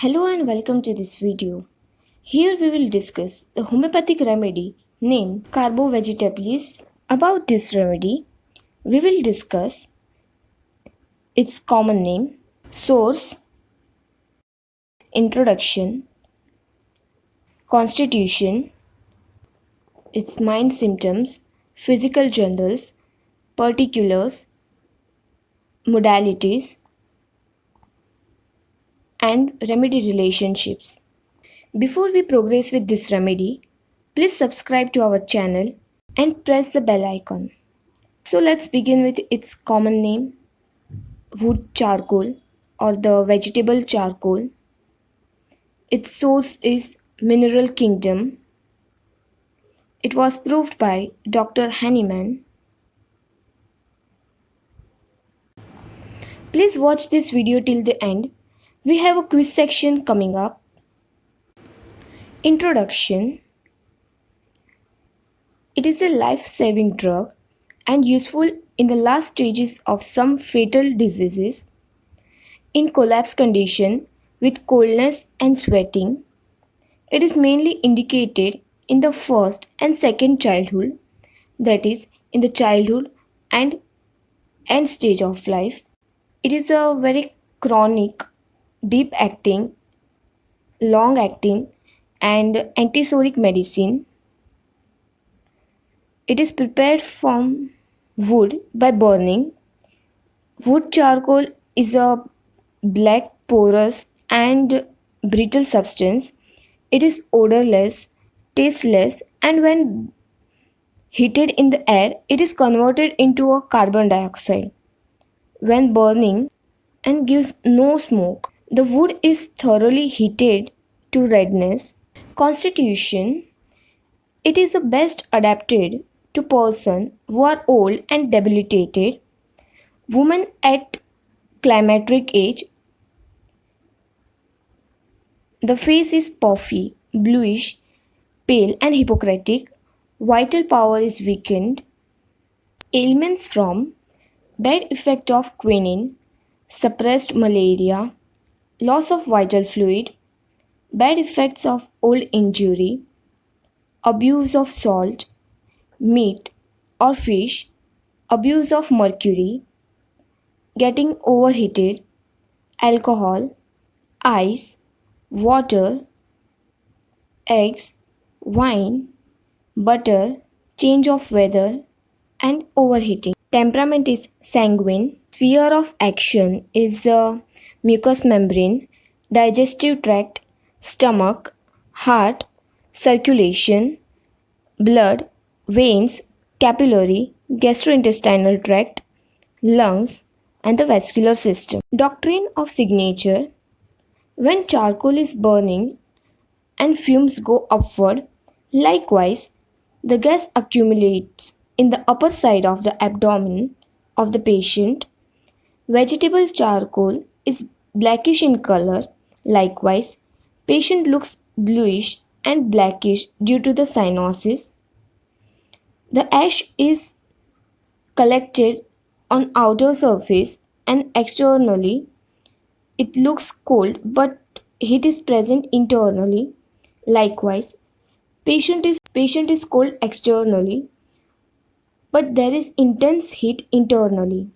Hello and welcome to this video. Here we will discuss the homeopathic remedy named Carbo Vegetabilis. About this remedy, we will discuss its common name, source, introduction, constitution, its mind symptoms, physical generals, particulars, modalities, and remedy relationships. Before we progress with this remedy, please subscribe to our channel and press the bell icon. So let's begin with its common name, wood charcoal or the vegetable charcoal. Its source is Mineral Kingdom. It was proved by Dr. Hahnemann. Please watch this video till the end. We have a quiz section coming up. Introduction. It is a life-saving drug and useful in the last stages of some fatal diseases. In collapse condition with coldness and sweating, it is mainly indicated in the first and second childhood, that is, in the childhood and end stage of life. It is a very chronic, deep acting, long acting, and antisoric medicine. It is prepared from wood by burning. Wood charcoal is a black, porous, and brittle substance. It is odorless, tasteless, and when heated in the air, it is converted into a carbon dioxide when burning and gives no smoke. The wood is thoroughly heated to redness. Constitution. It is the best adapted to persons who are old and debilitated, women at climacteric age. The face is puffy, bluish, pale, and hypocritic. Vital power is weakened. Ailments from bad effect of quinine, suppressed malaria, loss of vital fluid, bad effects of old injury, abuse of salt, meat or fish, abuse of mercury, getting overheated, alcohol, ice, water, eggs, wine, butter, change of weather, and overheating. Temperament is sanguine. Sphere of action is mucous membrane, digestive tract, stomach, heart, circulation, blood, veins, capillary, gastrointestinal tract, lungs, and the vascular system. Doctrine of signature. When charcoal is burning and fumes go upward, likewise, the gas accumulates in the upper side of the abdomen of the patient. Vegetable charcoal is blackish in color. Likewise, patient looks bluish and blackish due to the cyanosis. The ash is collected on outer surface and externally it looks cold but heat is present internally. Likewise, patient is cold externally but there is intense heat internally.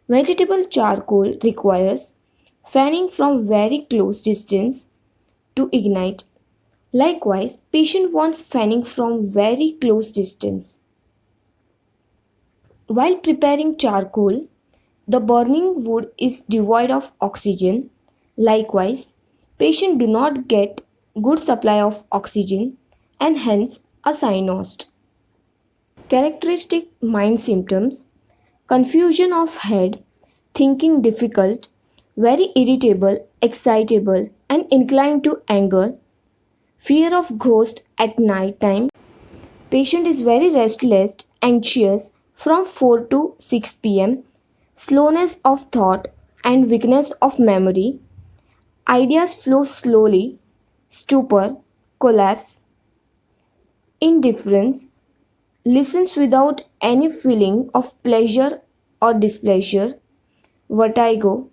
Vegetable charcoal requires fanning from very close distance to ignite. Likewise, patient wants fanning from very close distance. While preparing charcoal, the burning wood is devoid of oxygen. Likewise, patients do not get good supply of oxygen and hence are cyanosed. Characteristic mind symptoms: confusion of head, thinking difficult, very irritable, excitable, and inclined to anger, fear of ghost at night time. Patient is very restless, anxious from 4 to 6 pm, slowness of thought and weakness of memory, ideas flow slowly, stupor, collapse, indifference, listens without any feeling of pleasure or displeasure, vertigo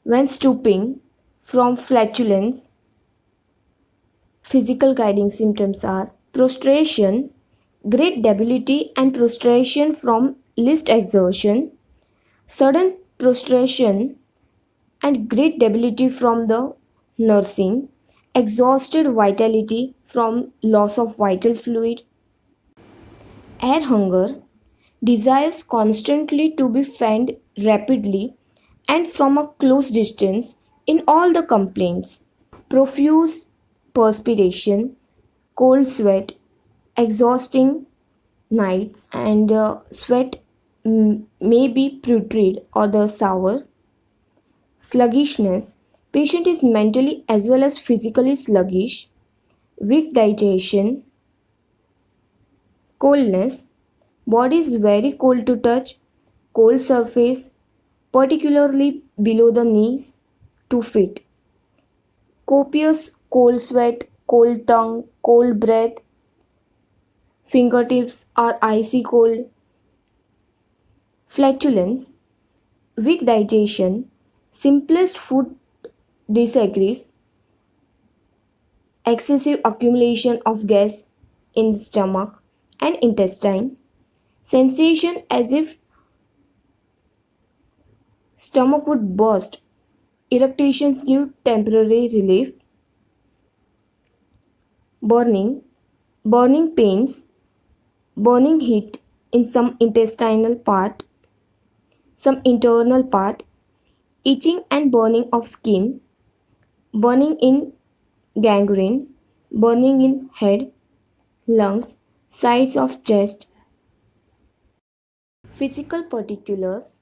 when stooping, from flatulence. Physical guiding symptoms are prostration, great debility and prostration from least exertion, sudden prostration and great debility from the nursing, exhausted vitality from loss of vital fluid, air hunger, desires constantly to be fed rapidly and from a close distance in all the complaints, profuse perspiration, cold sweat, exhausting nights, and sweat may be putrid or the sour, sluggishness. Patient is mentally as well as physically sluggish, weak digestion, coldness, body is very cold to touch, cold surface, particularly below the knees, to feet, copious cold sweat, cold tongue, cold breath, fingertips are icy cold, flatulence, weak digestion, simplest food disagrees, excessive accumulation of gas in the stomach and intestine, sensation as if stomach would burst, irritations give temporary relief, burning, burning pains, burning heat in some intestinal part, some internal part, itching and burning of skin, burning in gangrene, burning in head, lungs, sides of chest. Physical particulars: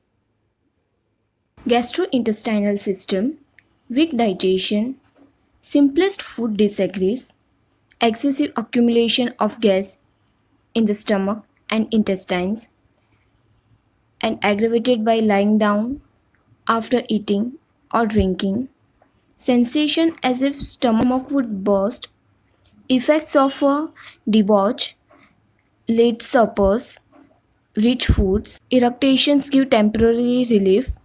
gastrointestinal system, weak digestion, simplest food disagrees, excessive accumulation of gas in the stomach and intestines, and aggravated by lying down after eating or drinking, sensation as if stomach would burst, effects of a debauch, late suppers, rich foods, irritations give temporary relief,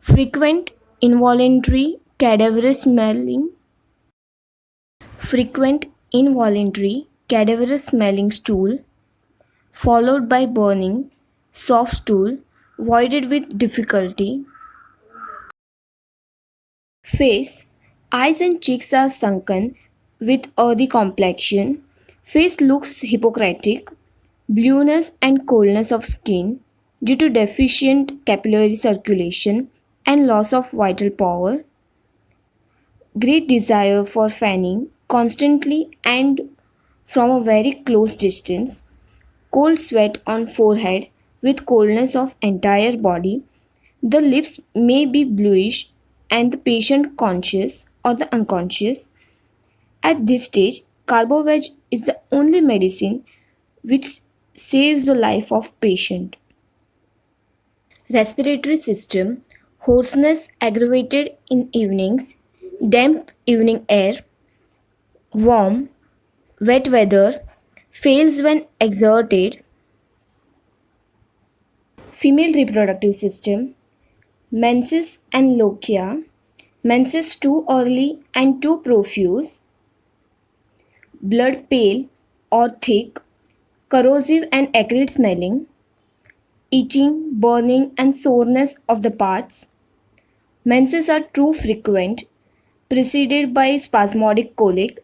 frequent involuntary cadaverous smelling, frequent involuntary cadaverous smelling stool, followed by burning, soft stool, voided with difficulty. Face, eyes and cheeks are sunken with earthy complexion. Face looks hypocritic, blueness and coldness of skin due to deficient capillary circulation and loss of vital power. Great desire for fanning constantly and from a very close distance. Cold sweat on forehead with coldness of entire body. The lips may be bluish and the patient conscious or the unconscious. At this stage, Carboveg is the only medicine which saves the life of patient. Respiratory system: hoarseness aggravated in evenings, damp evening air, warm, wet weather, fails when exerted. Female reproductive system: menses and lochia, menses too early and too profuse, blood pale or thick, corrosive and acrid smelling, itching, burning, and soreness of the parts. Menses are too frequent, preceded by spasmodic colic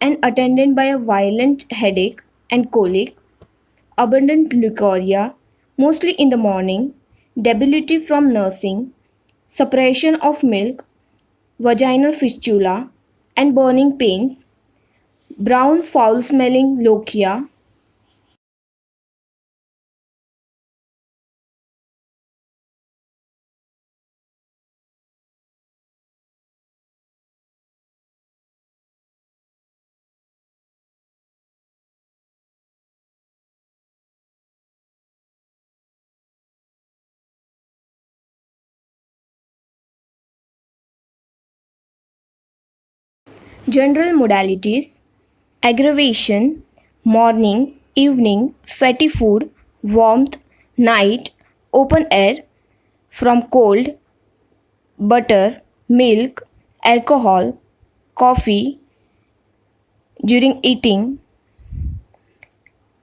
and attended by a violent headache and colic, abundant leukorrhea, mostly in the morning, debility from nursing, suppression of milk, vaginal fistula, and burning pains, brown foul smelling lochia. General modalities: aggravation, morning, evening, fatty food, warmth, night, open air, from cold, butter, milk, alcohol, coffee during eating,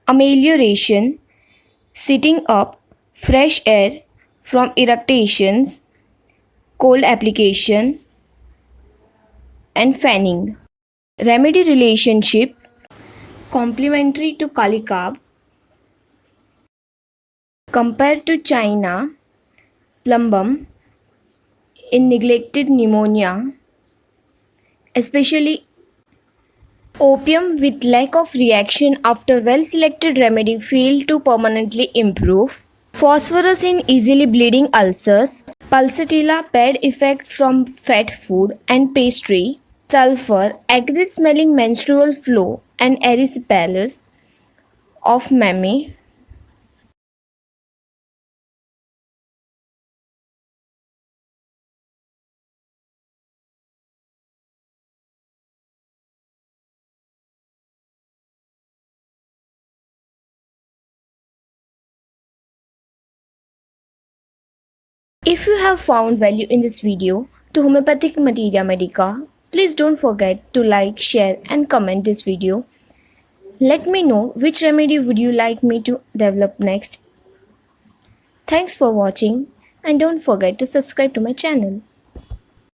amelioration, sitting up, fresh air from irritations, cold application, and fanning. Remedy relationship complementary to Kali Carb compared to China, plumbum in neglected pneumonia, especially opium with lack of reaction after well selected remedy failed to permanently improve. Phosphorus in easily bleeding ulcers, pulsatilla bad effect from fat food and pastry, sulfur acrid smelling menstrual flow and erysipelas of mammy. If you have found value in this video to Homeopathic Materia Medica, please don't forget to like, share and comment this video. Let me know which remedy would you like me to develop next. Thanks for watching and don't forget to subscribe to my channel.